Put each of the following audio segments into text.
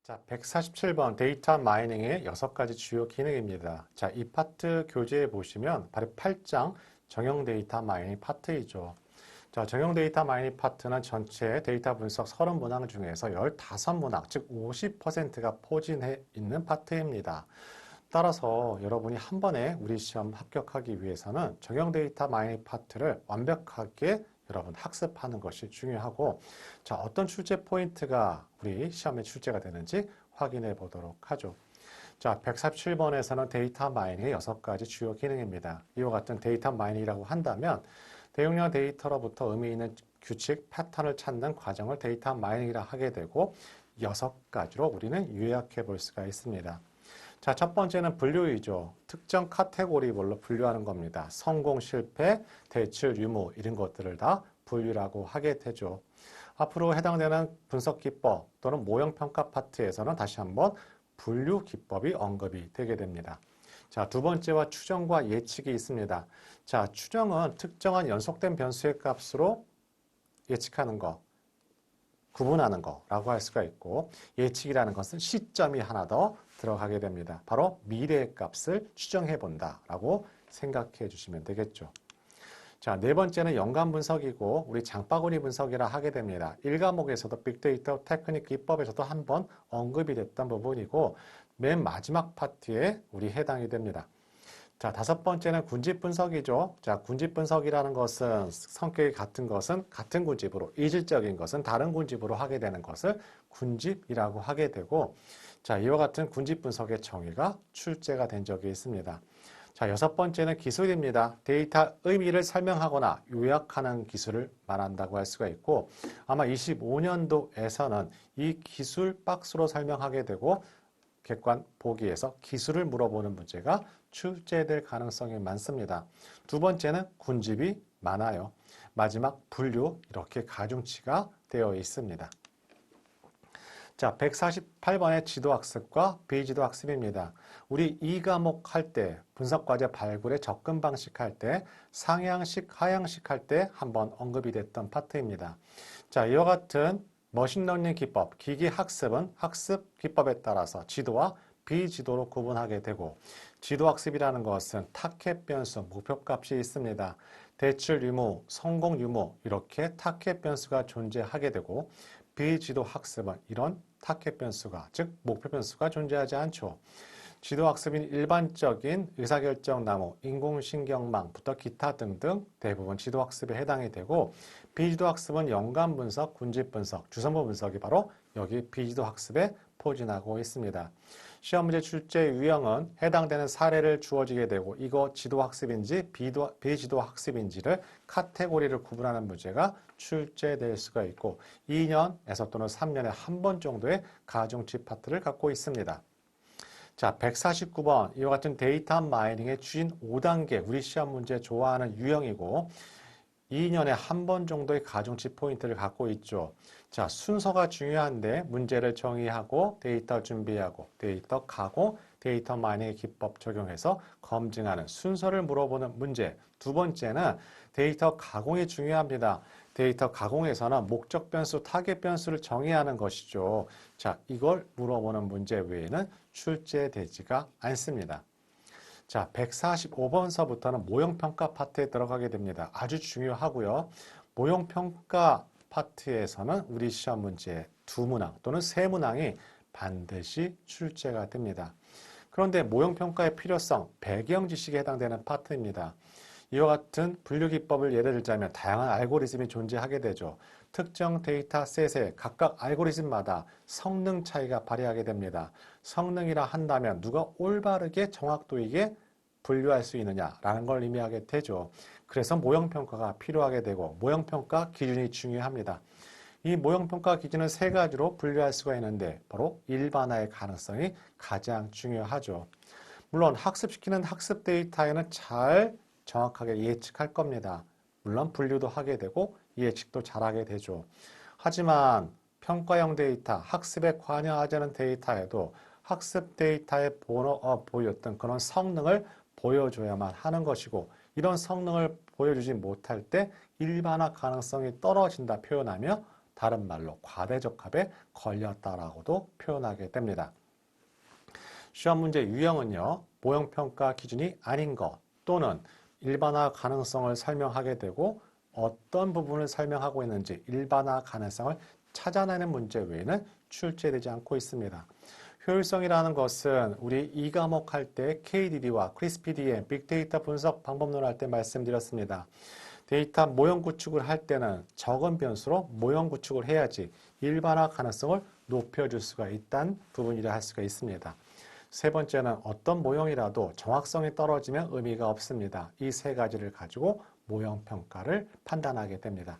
자, 147번 데이터 마이닝의 6가지 주요 기능입니다. 자, 이 파트 교재에 보시면 바로 8장 정형 데이터 마이닝 파트이죠. 자, 정형 데이터 마이닝 파트는 전체 데이터 분석 30문항 중에서 15문항, 즉 50%가 포진해 있는 파트입니다. 따라서 여러분이 한 번에 우리 시험 합격하기 위해서는 정형 데이터 마이닝 파트를 완벽하게 여러분 학습하는 것이 중요하고, 자, 어떤 출제 포인트가 우리 시험에 출제가 되는지 확인해 보도록 하죠. 자, 147번에서는 데이터 마이닝의 6가지 주요 기능입니다. 이와 같은 데이터 마이닝이라고 한다면 대용량 데이터로부터 의미 있는 규칙, 패턴을 찾는 과정을 데이터 마이닝이라 하게 되고 6가지로 우리는 요약해 볼 수가 있습니다. 자, 첫 번째는 분류이죠. 특정 카테고리별로 분류하는 겁니다. 성공, 실패, 대출, 유무 이런 것들을 다 분류라고 하게 되죠. 앞으로 해당되는 분석 기법 또는 모형 평가 파트에서는 다시 한번 분류 기법이 언급이 되게 됩니다. 자, 두 번째와 추정과 예측이 있습니다. 자, 추정은 특정한 연속된 변수의 값으로 예측하는 거, 구분하는 거라고 할 수가 있고, 예측이라는 것은 시점이 하나 더 들어가게 됩니다. 바로 미래의 값을 추정해 본다라고 생각해 주시면 되겠죠. 자, 네 번째는 연관 분석이고 우리 장바구니 분석이라 하게 됩니다. 1과목에서도 빅데이터 테크닉 기법에서도 한번 언급이 됐던 부분이고 맨 마지막 파트에 우리 해당이 됩니다. 자, 다섯 번째는 군집 분석이죠. 자, 군집 분석이라는 것은 성격이 같은 것은 같은 군집으로, 이질적인 것은 다른 군집으로 하게 되는 것을 군집이라고 하게 되고, 자, 이와 같은 군집 분석의 정의가 출제가 된 적이 있습니다. 자, 여섯 번째는 기술입니다. 데이터 의미를 설명하거나 요약하는 기술을 말한다고 할 수가 있고, 아마 25년도에서는 이 기술 박스로 설명하게 되고 객관 보기에서 기술을 물어보는 문제가 출제될 가능성이 많습니다. 두 번째는 군집이 많아요. 마지막 분류 이렇게 가중치가 되어 있습니다. 자, 148번의 지도학습과 비지도학습입니다. 우리 2과목 할 때 분석과제 발굴의 접근 방식 할 때 상향식, 하향식 할 때 한번 언급이 됐던 파트입니다. 자, 이와 같은 머신러닝 기법, 기기 학습은 학습 기법에 따라서 지도와 비지도로 구분하게 되고, 지도학습이라는 것은 타켓 변수, 목표값이 있습니다. 대출 유무, 성공 유무 이렇게 타켓 변수가 존재하게 되고, 비지도 학습은 이런 타켓 변수가, 즉 목표 변수가 존재하지 않죠. 지도 학습인 일반적인 의사결정 나무, 인공신경망부터 기타 등등 대부분 지도 학습에 해당이 되고, 비지도 학습은 연관 분석, 군집 분석, 주성분 분석이 바로 여기 비지도 학습에 포진하고 있습니다. 시험 문제 출제 유형은 해당되는 사례를 주어지게 되고, 이거 지도 학습인지 비지도 학습인지를 카테고리를 구분하는 문제가 출제될 수가 있고, 2년에서 또는 3년에 한 번 정도의 가중치 파트를 갖고 있습니다. 자, 149번 이와 같은 데이터 마이닝의 주인 5단계 우리 시험 문제 좋아하는 유형이고 2년에 한 번 정도의 가중치 포인트를 갖고 있죠. 자, 순서가 중요한데 문제를 정의하고 데이터 준비하고 데이터 가공, 데이터 마이닝의 기법 적용해서 검증하는 순서를 물어보는 문제. 두 번째는 데이터 가공이 중요합니다. 데이터 가공에서는 목적 변수, 타겟 변수를 정의하는 것이죠. 자, 이걸 물어보는 문제 외에는 출제되지가 않습니다. 자, 145번서부터는 모형평가 파트에 들어가게 됩니다. 아주 중요하고요. 모형평가 파트에서는 우리 시험 문제 2문항 또는 3문항이 반드시 출제가 됩니다. 그런데 모형평가의 필요성, 배경 지식에 해당되는 파트입니다. 이와 같은 분류기법을 예를 들자면 다양한 알고리즘이 존재하게 되죠. 특정 데이터셋의 각각 알고리즘마다 성능 차이가 발휘하게 됩니다. 성능이라 한다면 누가 올바르게 정확도 있게 분류할 수 있느냐라는 걸 의미하게 되죠. 그래서 모형평가가 필요하게 되고 모형평가 기준이 중요합니다. 이 모형평가 기준은 3가지로 분류할 수가 있는데 바로 일반화의 가능성이 가장 중요하죠. 물론 학습시키는 학습 데이터에는 잘 정확하게 예측할 겁니다. 물론 분류도 하게 되고 예측도 잘하게 되죠. 하지만 평가형 데이터, 학습에 관여하지 않은 데이터에도 학습 데이터에 보였던 그런 성능을 보여줘야만 하는 것이고, 이런 성능을 보여주지 못할 때 일반화 가능성이 떨어진다 표현하며 다른 말로 과대적합에 걸렸다라고도 표현하게 됩니다. 시험 문제 유형은요, 모형평가 기준이 아닌 것 또는 일반화 가능성을 설명하게 되고 어떤 부분을 설명하고 있는지 일반화 가능성을 찾아내는 문제 외에는 출제되지 않고 있습니다. 효율성이라는 것은 우리 2과목 할 때 KDD와 크리스피DM, 빅데이터 분석 방법론 할 때 말씀드렸습니다. 데이터 모형 구축을 할 때는 적은 변수로 모형 구축을 해야지 일반화 가능성을 높여줄 수가 있다는 부분이라 할 수가 있습니다. 세 번째는 어떤 모형이라도 정확성이 떨어지면 의미가 없습니다. 이 세 가지를 가지고 모형 평가를 판단하게 됩니다.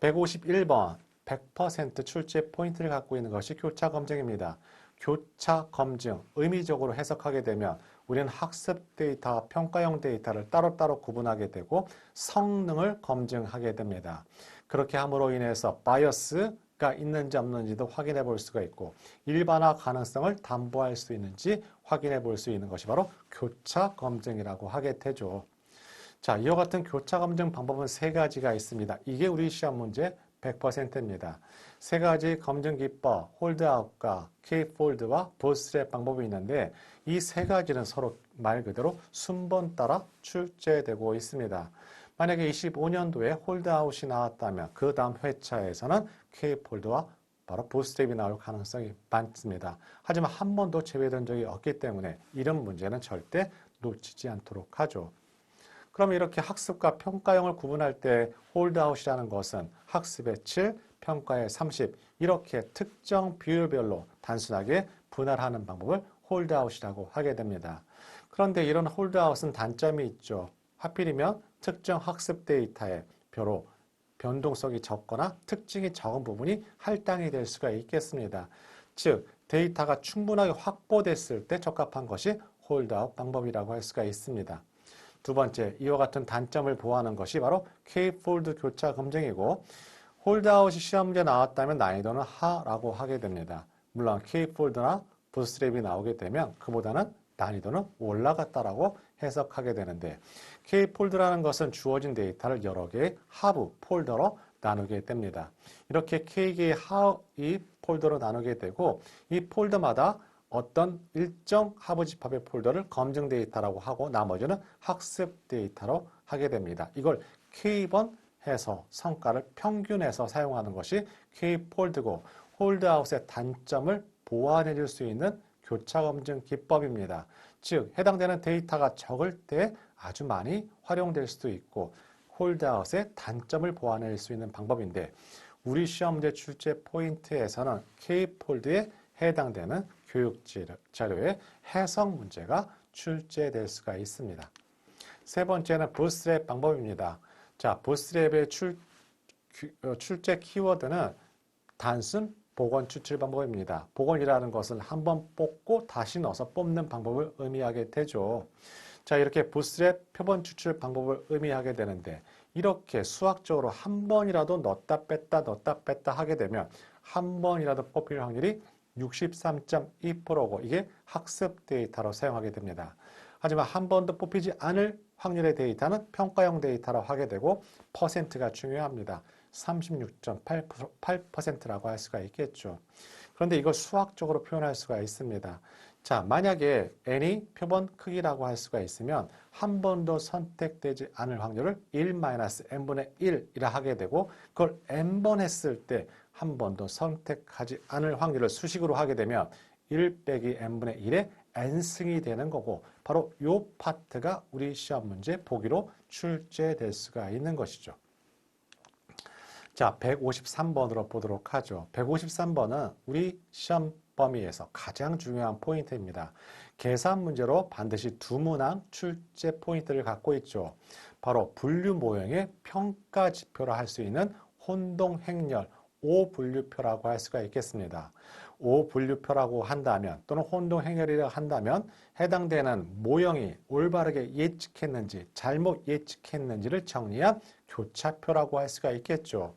151번 100% 출제 포인트를 갖고 있는 것이 교차 검증입니다. 교차 검증, 의미적으로 해석하게 되면 우리는 학습 데이터와 평가형 데이터를 따로따로 구분하게 되고 성능을 검증하게 됩니다. 그렇게 함으로 인해서 바이어스가 있는지 없는지도 확인해 볼 수가 있고 일반화 가능성을 담보할 수 있는지 확인해 볼 수 있는 것이 바로 교차 검증이라고 하게 되죠. 자, 이와 같은 교차 검증 방법은 세 가지가 있습니다. 이게 우리 시험 문제 100%입니다. 세 가지 검증 기법, 홀드아웃과 K-폴드와 보스트랩 방법이 있는데 이 세 가지는 서로 말 그대로 순번 따라 출제되고 있습니다. 만약에 25년도에 홀드아웃이 나왔다면 그 다음 회차에서는 K-폴드와 바로 보스트랩이 나올 가능성이 많습니다. 하지만 한 번도 제외된 적이 없기 때문에 이런 문제는 절대 놓치지 않도록 하죠. 그럼 이렇게 학습과 평가형을 구분할 때 홀드아웃이라는 것은 학습의 7, 평가의 30 이렇게 특정 비율별로 단순하게 분할하는 방법을 홀드아웃이라고 하게 됩니다. 그런데 이런 홀드아웃은 단점이 있죠. 하필이면 특정 학습 데이터에 비록 변동성이 적거나 특징이 적은 부분이 할당이 될 수가 있겠습니다. 즉 데이터가 충분하게 확보됐을 때 적합한 것이 홀드아웃 방법이라고 할 수가 있습니다. 두 번째, 이와 같은 단점을 보완하는 것이 바로 K-폴드 교차 검증이고 홀드아웃이 시험 문제 나왔다면 난이도는 하라고 하게 됩니다. 물론 K-폴드나 보스트랩이 나오게 되면 그보다는 난이도는 올라갔다라고 해석하게 되는데 K-폴드라는 것은 주어진 데이터를 여러 개의 하부 폴더로 나누게 됩니다. 이렇게 K개의 하위 폴더로 나누게 되고 이 폴더마다 어떤 일정 하부 집합의 폴더를 검증 데이터라고 하고 나머지는 학습 데이터로 하게 됩니다. 이걸 K번 해서 성과를 평균해서 사용하는 것이 K-폴드고 홀드아웃의 단점을 보완해 줄 수 있는 교차 검증 기법입니다. 즉 해당되는 데이터가 적을 때 아주 많이 활용될 수도 있고 홀드아웃의 단점을 보완할 수 있는 방법인데 우리 시험 문제 출제 포인트에서는 K-폴드에 해당되는 교육 자료의 해석 문제가 출제될 수가 있습니다. 세 번째는 보스트랩 방법입니다. 자, 보스트랩의 출제 키워드는 단순 복원 추출 방법입니다. 복원이라는 것은 한번 뽑고 다시 넣어서 뽑는 방법을 의미하게 되죠. 자, 이렇게 보스트랩 표본 추출 방법을 의미하게 되는데 이렇게 수학적으로 한 번이라도 넣었다 뺐다 하게 되면 한 번이라도 뽑힐 확률이 63.2%고 이게 학습 데이터로 사용하게 됩니다. 하지만 한 번도 뽑히지 않을 확률의 데이터는 평가형 데이터로 하게 되고 퍼센트가 중요합니다. 36.8%라고 할 수가 있겠죠. 그런데 이걸 수학적으로 표현할 수가 있습니다. 자, 만약에 n이 표본 크기라고 할 수가 있으면 한 번도 선택되지 않을 확률을 1-n분의 1이라 하게 되고 그걸 n번 했을 때 한 번도 선택하지 않을 확률을 수식으로 하게 되면 1 빼기 n분의 1의 n승이 되는 거고 바로 이 파트가 우리 시험 문제 보기로 출제될 수가 있는 것이죠. 자, 153번으로 보도록 하죠. 153번은 우리 시험 범위에서 가장 중요한 포인트입니다. 계산 문제로 반드시 두 문항 출제 포인트를 갖고 있죠. 바로 분류 모형의 평가 지표라 할 수 있는 혼동 행렬 O분류표라고 할 수가 있겠습니다. O분류표라고 한다면 또는 혼동 행렬이라고 한다면 해당되는 모형이 올바르게 예측했는지 잘못 예측했는지를 정리한 교차표라고 할 수가 있겠죠.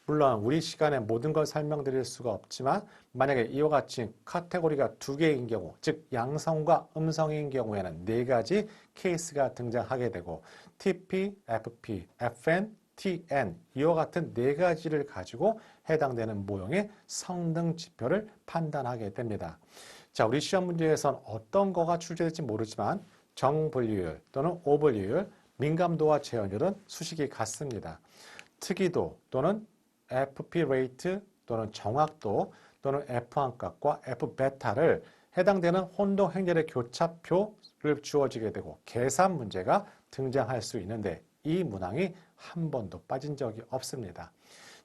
물론 우리 시간에 모든 걸 설명드릴 수가 없지만 만약에 이와 같이 카테고리가 두 개인 경우 즉 양성과 음성인 경우에는 네 가지 케이스가 등장하게 되고 TP, FP, FN, TN 이와 같은 네 가지를 가지고 해당되는 모형의 성능 지표를 판단하게 됩니다. 자, 우리 시험 문제에선 어떤 거가 출제될지 모르지만 정분리율 또는 오분리율, 민감도와 재현율은 수식이 같습니다. 특이도 또는 FP 레이트 또는 정확도 또는 F1 값과 F 베타를 해당되는 혼동 행렬의 교차표를 주어지게 되고 계산 문제가 등장할 수 있는데 이 문항이 한 번도 빠진 적이 없습니다.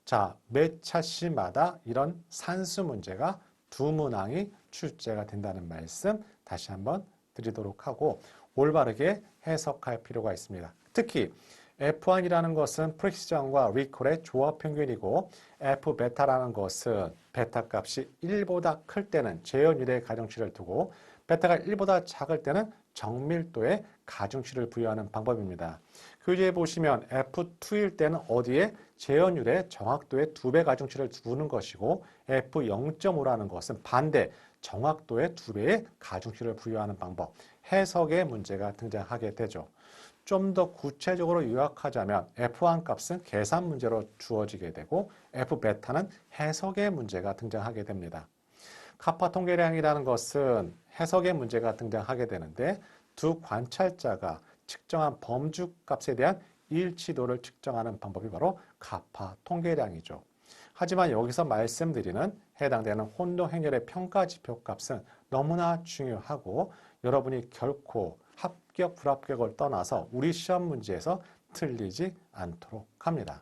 자, 매 차시마다 이런 산수 문제가 두 문항이 출제가 된다는 말씀 다시 한번 드리도록 하고 올바르게 해석할 필요가 있습니다. 특히 F1이라는 것은 프리시전과 리콜의 조합 평균이고 F베타라는 것은 베타 값이 1보다 클 때는 재현율의 가중치를 두고 베타가 1보다 작을 때는 정밀도의 가중치를 부여하는 방법입니다. 교재에 보시면 F2일 때는 어디에 재현율의 정확도의 2배 가중치를 두는 것이고 F0.5라는 것은 반대 정확도의 2배의 가중치를 부여하는 방법, 해석의 문제가 등장하게 되죠. 좀 더 구체적으로 요약하자면 F1 값은 계산 문제로 주어지게 되고 F베타는 해석의 문제가 등장하게 됩니다. 카파 통계량이라는 것은 해석의 문제가 등장하게 되는데 두 관찰자가 측정한 범주 값에 대한 일치도를 측정하는 방법이 바로 카파 통계량이죠. 하지만 여기서 말씀드리는 해당되는 혼동 행렬의 평가 지표 값은 너무나 중요하고 여러분이 결코 합격, 불합격을 떠나서 우리 시험 문제에서 틀리지 않도록 합니다.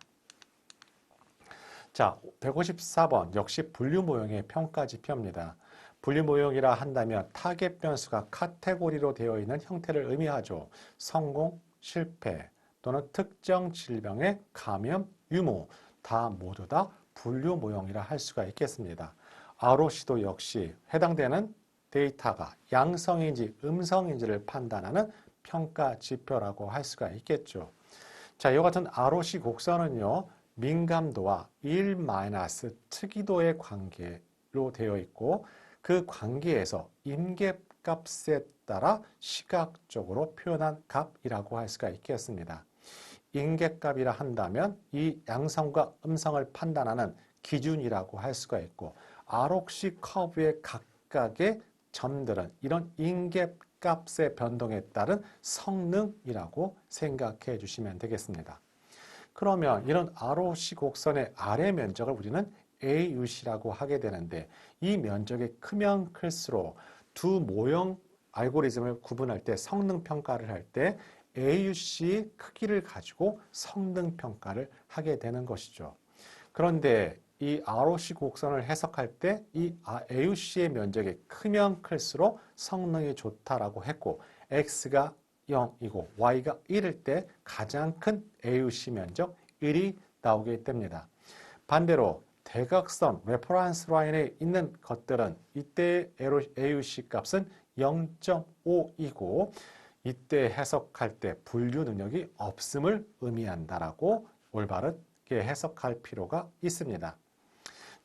자, 154번 역시 분류 모형의 평가 지표입니다. 분류 모형이라 한다면 타겟 변수가 카테고리로 되어 있는 형태를 의미하죠. 성공, 실패 또는 특정 질병의 감염, 유무 다 모두 다 분류 모형이라 할 수가 있겠습니다. ROC도 역시 해당되는 데이터가 양성인지 음성인지를 판단하는 평가 지표라고 할 수가 있겠죠. 자, 이와 같은 ROC 곡선은요, 민감도와 1- 특이도의 관계로 되어 있고 그 관계에서 임계값에 따라 시각적으로 표현한 값이라고 할 수가 있겠습니다. 임계값이라 한다면 이 양성과 음성을 판단하는 기준이라고 할 수가 있고 ROC 커브의 각각의 점들은 이런 임계값의 변동에 따른 성능이라고 생각해 주시면 되겠습니다. 그러면 이런 ROC 곡선의 아래 면적을 우리는 AUC라고 하게 되는데 이 면적이 크면 클수록 두 모형 알고리즘을 구분할 때 성능 평가를 할 때 AUC 크기를 가지고 성능 평가를 하게 되는 것이죠. 그런데 이 ROC 곡선을 해석할 때 이 AUC의 면적이 크면 클수록 성능이 좋다라고 했고 X가 0이고 Y가 1일 때 가장 큰 AUC 면적 1이 나오게 됩니다. 반대로 대각선 레퍼런스 라인에 있는 것들은 이때 AUC 값은 0.5이고 이때 해석할 때 분류 능력이 없음을 의미한다라고 올바르게 해석할 필요가 있습니다.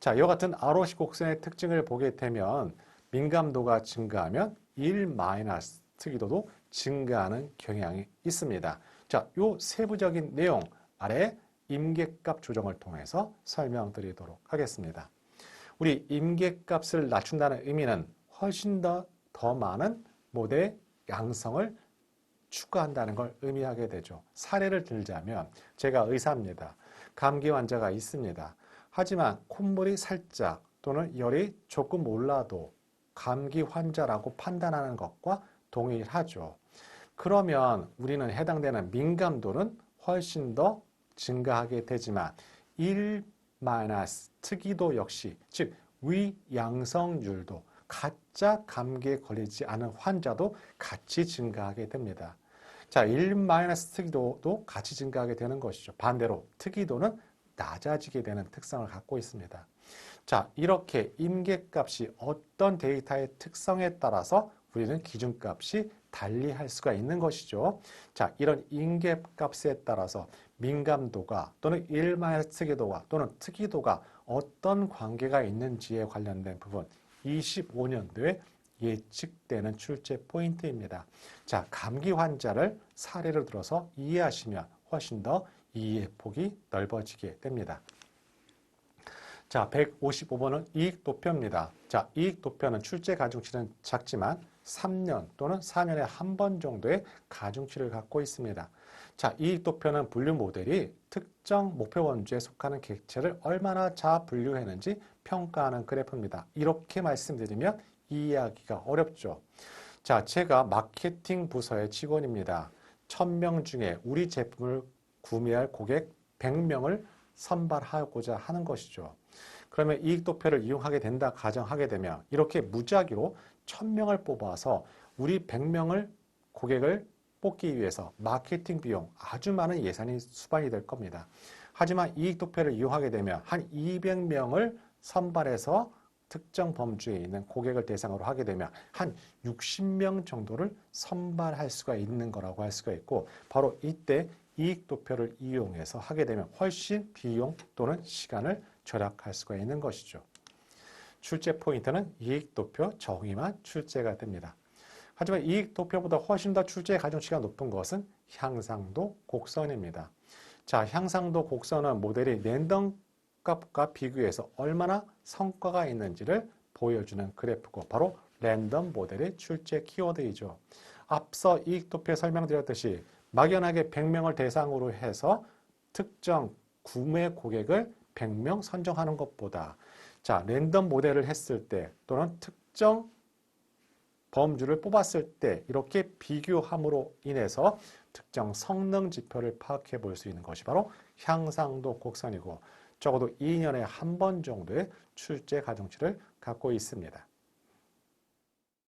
자, 이와 같은 ROC 곡선의 특징을 보게 되면 민감도가 증가하면 1- 특이도도 증가하는 경향이 있습니다. 자, 요 세부적인 내용 아래 임계값 조정을 통해서 설명드리도록 하겠습니다. 우리 임계값을 낮춘다는 의미는 훨씬 더 많은 모델 양성을 추가한다는 걸 의미하게 되죠. 사례를 들자면 제가 의사입니다. 감기 환자가 있습니다. 하지만 콧물이 살짝 또는 열이 조금 올라도 감기 환자라고 판단하는 것과 동일하죠. 그러면 우리는 해당되는 민감도는 훨씬 더 증가하게 되지만 1- 특이도 역시 즉 위양성률도 가짜 감기에 걸리지 않은 환자도 같이 증가하게 됩니다. 자, 1- 특이도도 같이 증가하게 되는 것이죠. 반대로 특이도는 낮아지게 되는 특성을 갖고 있습니다. 자, 이렇게 임계값이 어떤 데이터의 특성에 따라서 우리는 기준값이 달리할 수가 있는 것이죠. 자, 이런 임계값에 따라서 민감도가 또는 1- 특이도가 또는 특이도가 어떤 관계가 있는지에 관련된 부분 25년도에 예측되는 출제 포인트입니다. 자, 감기 환자를 사례로 들어서 이해하시면 훨씬 더 이해 폭이 넓어지게 됩니다. 자, 155번은 이익도표입니다. 자, 이익도표는 출제 가중치는 작지만 3년 또는 4년에 한 번 정도의 가중치를 갖고 있습니다. 자, 이익도표는 분류 모델이 특정 목표 원주에 속하는 객체를 얼마나 잘 분류했는지 평가하는 그래프입니다. 이렇게 말씀드리면 이해하기가 어렵죠. 자, 제가 마케팅 부서의 직원입니다. 1000명 중에 우리 제품을 구매할 고객 100명을 선발하고자 하는 것이죠. 그러면 이익도표를 이용하게 된다 가정하게 되면 이렇게 무작위로 1000명을 뽑아서 우리 100명을 고객을 뽑기 위해서 마케팅 비용 아주 많은 예산이 수반이 될 겁니다. 하지만 이익도표를 이용하게 되면 한 200명을 선발해서 특정 범주에 있는 고객을 대상으로 하게 되면 한 60명 정도를 선발할 수가 있는 거라고 할 수가 있고 바로 이때 이익도표를 이용해서 하게 되면 훨씬 비용 또는 시간을 절약할 수가 있는 것이죠. 출제 포인트는 이익도표 정의만 출제가 됩니다. 하지만 이익도표보다 훨씬 더 출제 가중치가 높은 것은 향상도 곡선입니다. 자, 향상도 곡선은 모델이 랜덤 값과 비교해서 얼마나 성과가 있는지를 보여주는 그래프고 바로 랜덤 모델의 출제 키워드이죠. 앞서 이익도표에 설명드렸듯이 막연하게 100명을 대상으로 해서 특정 구매 고객을 100명 선정하는 것보다 자, 랜덤 모델을 했을 때 또는 특정 범주를 뽑았을 때 이렇게 비교함으로 인해서 특정 성능 지표를 파악해 볼 수 있는 것이 바로 향상도 곡선이고 적어도 2년에 한 번 정도의 출제 가중치를 갖고 있습니다.